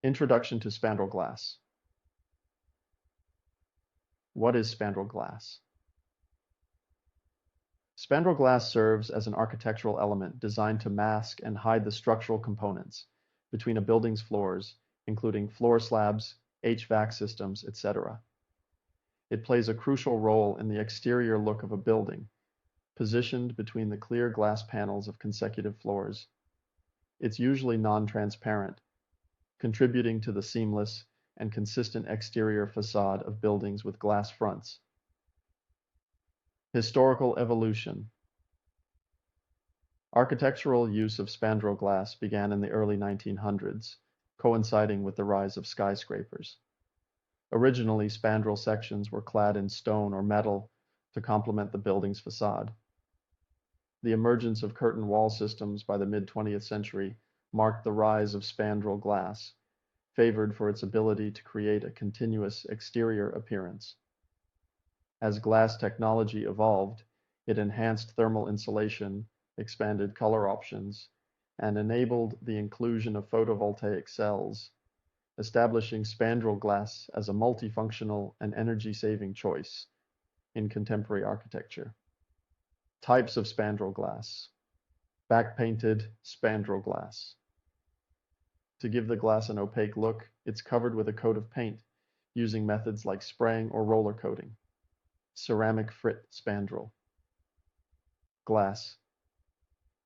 Introduction to Spandrel Glass. What is Spandrel Glass? Spandrel glass serves as an architectural element designed to mask and hide the structural components between a building's floors, including floor slabs, HVAC systems, etc. It plays a crucial role in the exterior look of a building, positioned between the clear glass panels of consecutive floors. It's usually non-transparent, contributing to the seamless and consistent exterior facade of buildings with glass fronts. Historical evolution. Architectural use of spandrel glass began in the early 1900s, coinciding with the rise of skyscrapers. Originally, spandrel sections were clad in stone or metal to complement the building's facade. The emergence of curtain wall systems by the mid-20th century marked the rise of spandrel glass, favored for its ability to create a continuous exterior appearance. As glass technology evolved, it enhanced thermal insulation, expanded color options, and enabled the inclusion of photovoltaic cells, establishing spandrel glass as a multifunctional and energy-saving choice in contemporary architecture. Types of spandrel glass. Back-painted spandrel glass. To give the glass an opaque look, it's covered with a coat of paint using methods like spraying or roller coating. Ceramic frit spandrel. Glass.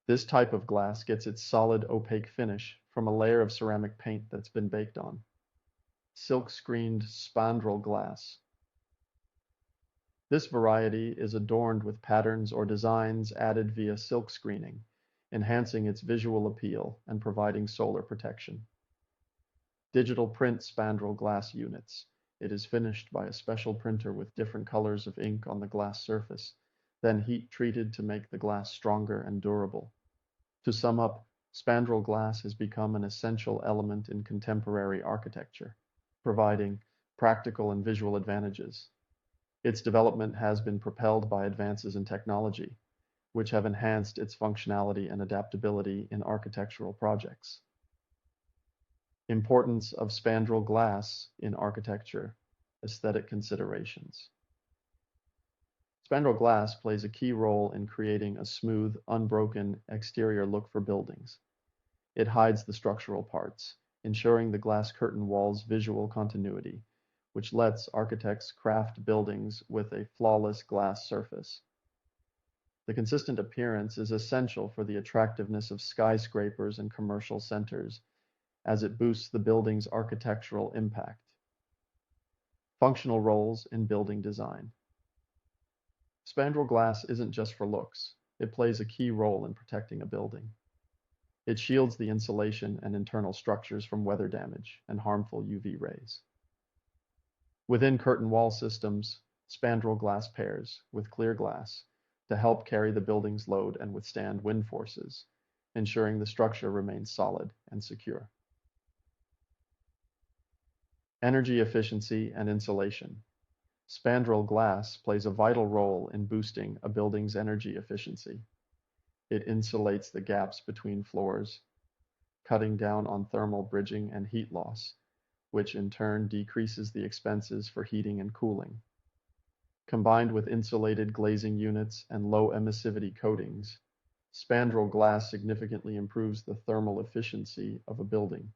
This type of glass gets its solid opaque finish from a layer of ceramic paint that's been baked on. Silk-screened spandrel glass. This variety is adorned with patterns or designs added via silk screening, enhancing its visual appeal and providing solar protection. Digital print spandrel glass units. It is finished by a special printer with different colors of ink on the glass surface, then heat treated to make the glass stronger and durable. To sum up, spandrel glass has become an essential element in contemporary architecture, providing practical and visual advantages. Its development has been propelled by advances in technology, which have enhanced its functionality and adaptability in architectural projects. Importance of spandrel glass in architecture, aesthetic considerations. Spandrel glass plays a key role in creating a smooth, unbroken exterior look for buildings. It hides the structural parts, ensuring the glass curtain wall's visual continuity, which lets architects craft buildings with a flawless glass surface. The consistent appearance is essential for the attractiveness of skyscrapers and commercial centers, as it boosts the building's architectural impact. Functional roles in building design. Spandrel glass isn't just for looks, it plays a key role in protecting a building. It shields the insulation and internal structures from weather damage and harmful UV rays. Within curtain wall systems, spandrel glass pairs with clear glass to help carry the building's load and withstand wind forces, ensuring the structure remains solid and secure. Energy efficiency and insulation. Spandrel glass plays a vital role in boosting a building's energy efficiency. It insulates the gaps between floors, cutting down on thermal bridging and heat loss, which in turn decreases the expenses for heating and cooling. Combined with insulated glazing units and low emissivity coatings, spandrel glass significantly improves the thermal efficiency of a building,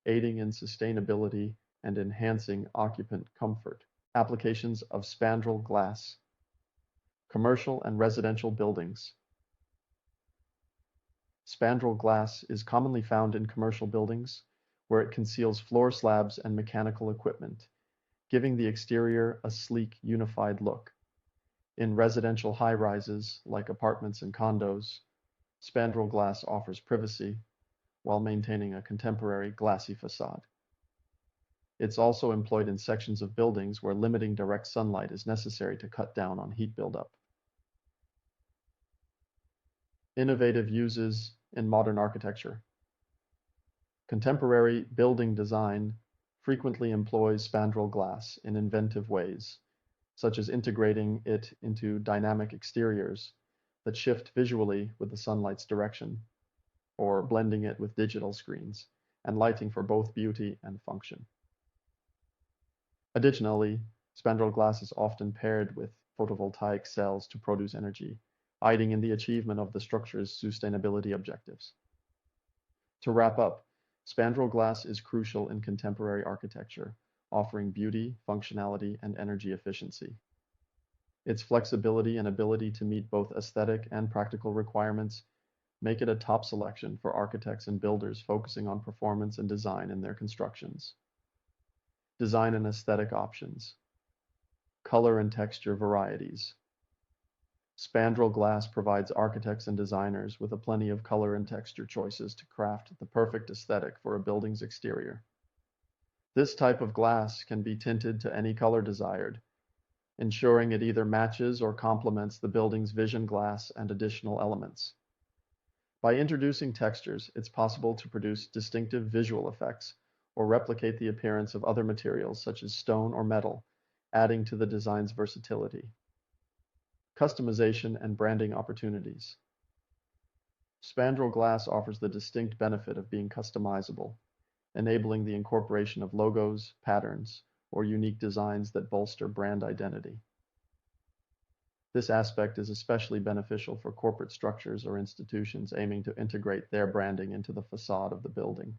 aiding in sustainability and enhancing occupant comfort. Applications of spandrel glass. Commercial and residential buildings. Spandrel glass is commonly found in commercial buildings, where it conceals floor slabs and mechanical equipment, giving the exterior a sleek, unified look. In residential high-rises, like apartments and condos, spandrel glass offers privacy, while maintaining a contemporary glassy facade. It's also employed in sections of buildings where limiting direct sunlight is necessary to cut down on heat buildup. Innovative uses in modern architecture. Contemporary building design frequently employs spandrel glass in inventive ways, such as integrating it into dynamic exteriors that shift visually with the sunlight's direction, or blending it with digital screens, and lighting for both beauty and function. Additionally, spandrel glass is often paired with photovoltaic cells to produce energy, aiding in the achievement of the structure's sustainability objectives. To wrap up, spandrel glass is crucial in contemporary architecture, offering beauty, functionality, and energy efficiency. Its flexibility and ability to meet both aesthetic and practical requirements make it a top selection for architects and builders focusing on performance and design in their constructions. Design and aesthetic options. Color and texture varieties. Spandrel glass provides architects and designers with a plenty of color and texture choices to craft the perfect aesthetic for a building's exterior. This type of glass can be tinted to any color desired, ensuring it either matches or complements the building's vision glass and additional elements. By introducing textures, it's possible to produce distinctive visual effects or replicate the appearance of other materials such as stone or metal, adding to the design's versatility. Customization and branding opportunities. Spandrel glass offers the distinct benefit of being customizable, enabling the incorporation of logos, patterns, or unique designs that bolster brand identity. This aspect is especially beneficial for corporate structures or institutions aiming to integrate their branding into the facade of the building.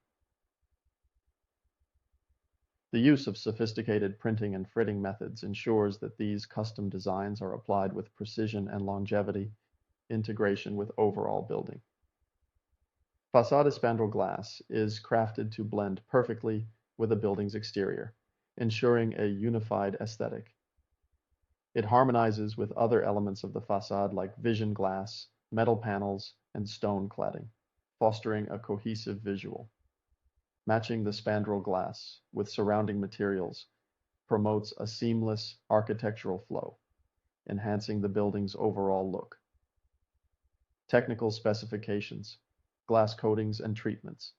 The use of sophisticated printing and fritting methods ensures that these custom designs are applied with precision and longevity, integration with overall building. Facade spandrel glass is crafted to blend perfectly with a building's exterior, ensuring a unified aesthetic. It harmonizes with other elements of the facade like vision glass, metal panels, and stone cladding, fostering a cohesive visual. Matching the spandrel glass with surrounding materials promotes a seamless architectural flow, enhancing the building's overall look. Technical specifications, glass coatings and treatments.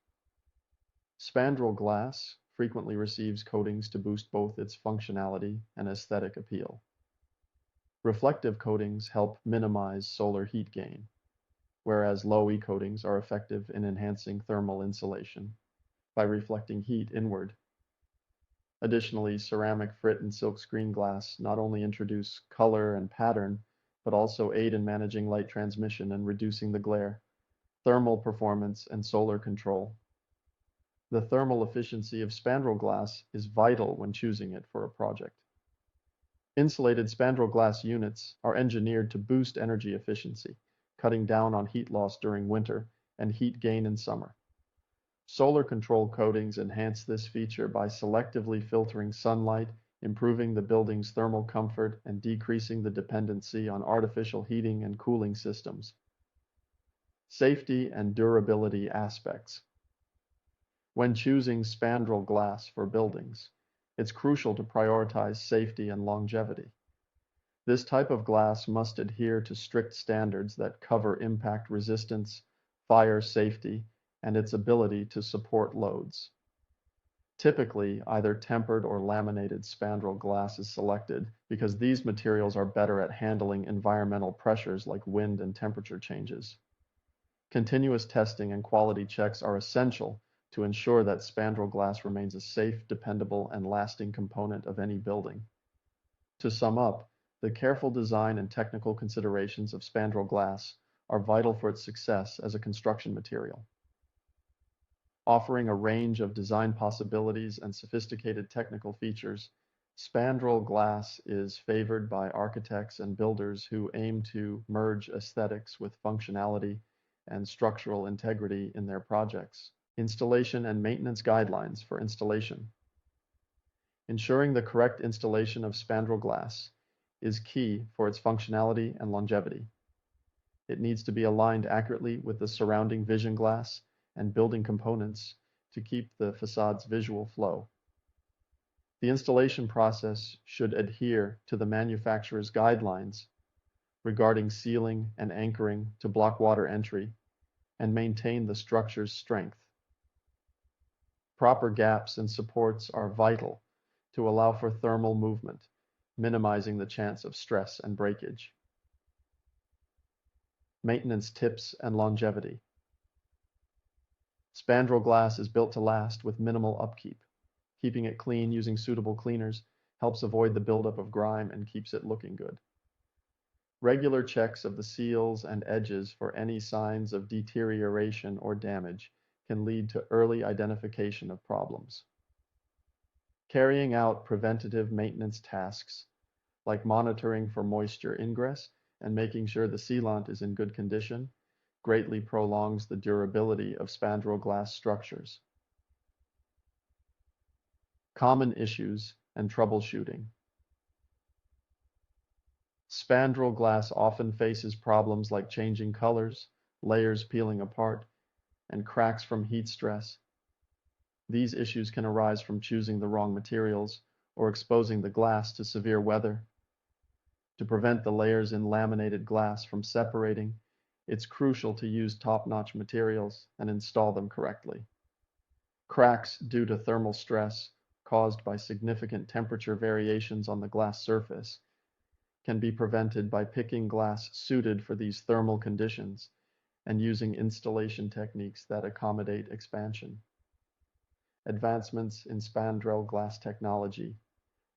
Spandrel glass frequently receives coatings to boost both its functionality and aesthetic appeal. Reflective coatings help minimize solar heat gain, whereas low-E coatings are effective in enhancing thermal insulation by reflecting heat inward. Additionally, ceramic frit and silk screen glass not only introduce color and pattern, but also aid in managing light transmission and reducing the glare, thermal performance, and solar control. The thermal efficiency of spandrel glass is vital when choosing it for a project. Insulated spandrel glass units are engineered to boost energy efficiency, cutting down on heat loss during winter and heat gain in summer. Solar control coatings enhance this feature by selectively filtering sunlight, improving the building's thermal comfort, and decreasing the dependency on artificial heating and cooling systems. Safety and durability aspects. When choosing spandrel glass for buildings, it's crucial to prioritize safety and longevity. This type of glass must adhere to strict standards that cover impact resistance, fire safety, and its ability to support loads. Typically, either tempered or laminated spandrel glass is selected because these materials are better at handling environmental pressures like wind and temperature changes. Continuous testing and quality checks are essential to ensure that spandrel glass remains a safe, dependable, and lasting component of any building. To sum up, the careful design and technical considerations of spandrel glass are vital for its success as a construction material. Offering a range of design possibilities and sophisticated technical features, spandrel glass is favored by architects and builders who aim to merge aesthetics with functionality and structural integrity in their projects. Installation and maintenance guidelines for installation. Ensuring the correct installation of spandrel glass is key for its functionality and longevity. It needs to be aligned accurately with the surrounding vision glass and building components to keep the facade's visual flow. The installation process should adhere to the manufacturer's guidelines regarding sealing and anchoring to block water entry and maintain the structure's strength. Proper gaps and supports are vital to allow for thermal movement, minimizing the chance of stress and breakage. Maintenance tips and longevity. Spandrel glass is built to last with minimal upkeep. Keeping it clean using suitable cleaners helps avoid the buildup of grime and keeps it looking good. Regular checks of the seals and edges for any signs of deterioration or damage can lead to early identification of problems. Carrying out preventative maintenance tasks, like monitoring for moisture ingress and making sure the sealant is in good condition, greatly prolongs the durability of spandrel glass structures. Common issues and troubleshooting. Spandrel glass often faces problems like changing colors, layers peeling apart, and cracks from heat stress. These issues can arise from choosing the wrong materials or exposing the glass to severe weather. To prevent the layers in laminated glass from separating, it's crucial to use top-notch materials and install them correctly. Cracks due to thermal stress caused by significant temperature variations on the glass surface can be prevented by picking glass suited for these thermal conditions and using installation techniques that accommodate expansion. Advancements in spandrel glass technology,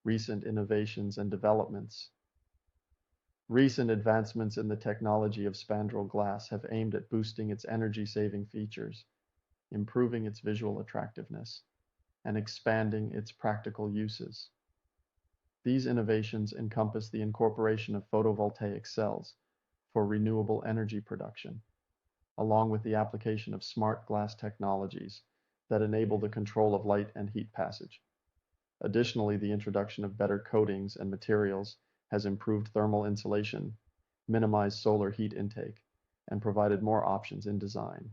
recent innovations and developments. Recent advancements in the technology of spandrel glass have aimed at boosting its energy-saving features, improving its visual attractiveness, and expanding its practical uses. These innovations encompass the incorporation of photovoltaic cells for renewable energy production, along with the application of smart glass technologies that enable the control of light and heat passage. Additionally, the introduction of better coatings and materials has improved thermal insulation, minimized solar heat intake, and provided more options in design.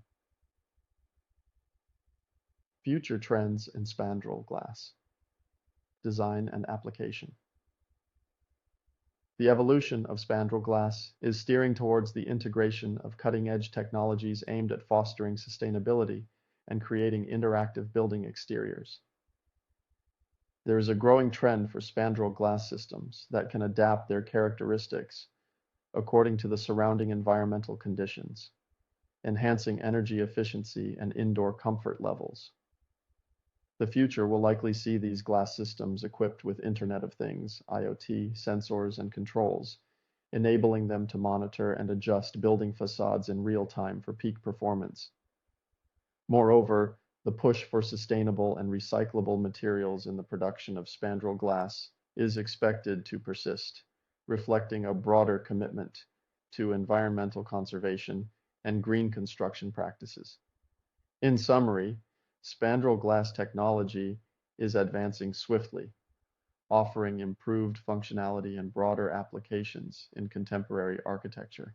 Future trends in spandrel glass. Design and application. The evolution of spandrel glass is steering towards the integration of cutting-edge technologies aimed at fostering sustainability and creating interactive building exteriors. There is a growing trend for spandrel glass systems that can adapt their characteristics according to the surrounding environmental conditions, enhancing energy efficiency and indoor comfort levels. The future will likely see these glass systems equipped with Internet of Things, IoT, sensors, and controls, enabling them to monitor and adjust building facades in real time for peak performance. Moreover, the push for sustainable and recyclable materials in the production of spandrel glass is expected to persist, reflecting a broader commitment to environmental conservation and green construction practices. In summary, spandrel glass technology is advancing swiftly, offering improved functionality and broader applications in contemporary architecture.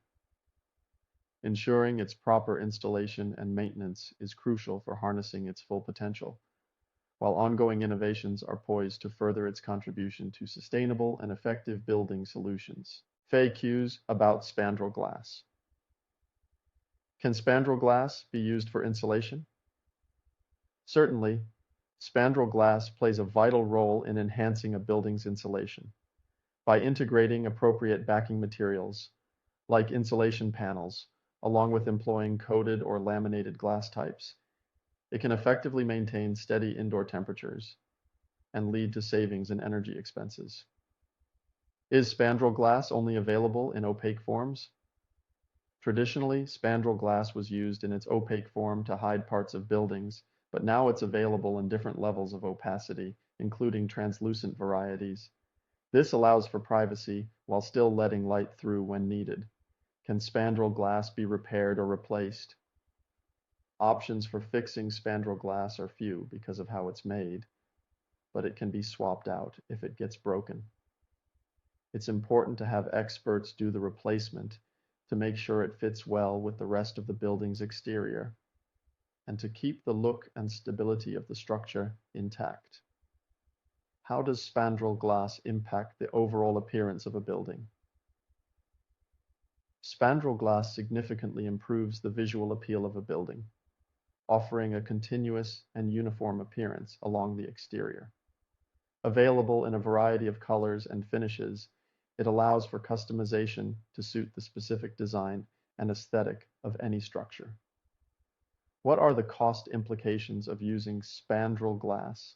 Ensuring its proper installation and maintenance is crucial for harnessing its full potential, while ongoing innovations are poised to further its contribution to sustainable and effective building solutions. FAQs about spandrel glass. Can spandrel glass be used for insulation? Certainly, spandrel glass plays a vital role in enhancing a building's insulation. By integrating appropriate backing materials, like insulation panels, along with employing coated or laminated glass types, it can effectively maintain steady indoor temperatures and lead to savings in energy expenses. Is spandrel glass only available in opaque forms? Traditionally, spandrel glass was used in its opaque form to hide parts of buildings, but now it's available in different levels of opacity, including translucent varieties. This allows for privacy while still letting light through when needed. Can spandrel glass be repaired or replaced? Options for fixing spandrel glass are few because of how it's made, but it can be swapped out if it gets broken. It's important to have experts do the replacement to make sure it fits well with the rest of the building's exterior, and to keep the look and stability of the structure intact. How does spandrel glass impact the overall appearance of a building? Spandrel glass significantly improves the visual appeal of a building, offering a continuous and uniform appearance along the exterior. Available in a variety of colors and finishes, it allows for customization to suit the specific design and aesthetic of any structure. What are the cost implications of using spandrel glass?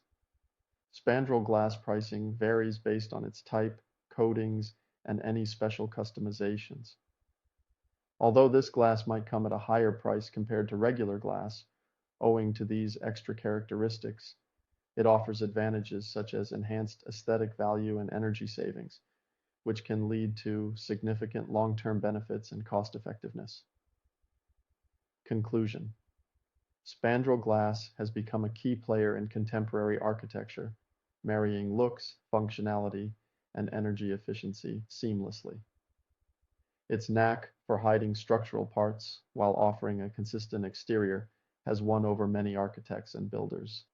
Spandrel glass pricing varies based on its type, coatings, and any special customizations. Although this glass might come at a higher price compared to regular glass, owing to these extra characteristics, it offers advantages such as enhanced aesthetic value and energy savings, which can lead to significant long-term benefits and cost effectiveness. Conclusion: Spandrel glass has become a key player in contemporary architecture, marrying looks, functionality, and energy efficiency seamlessly. Its knack for hiding structural parts while offering a consistent exterior has won over many architects and builders.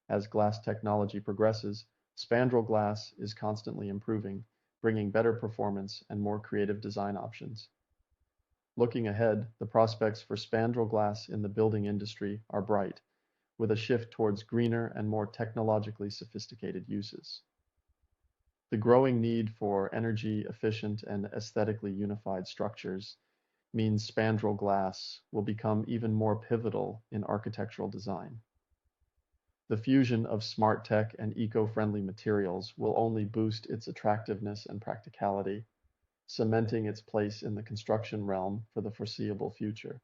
As glass technology progresses, spandrel glass is constantly improving, bringing better performance and more creative design options. Looking ahead, the prospects for spandrel glass in the building industry are bright, with a shift towards greener and more technologically sophisticated uses. The growing need for energy-efficient and aesthetically unified structures means spandrel glass will become even more pivotal in architectural design. The fusion of smart tech and eco-friendly materials will only boost its attractiveness and practicality, cementing its place in the construction realm for the foreseeable future.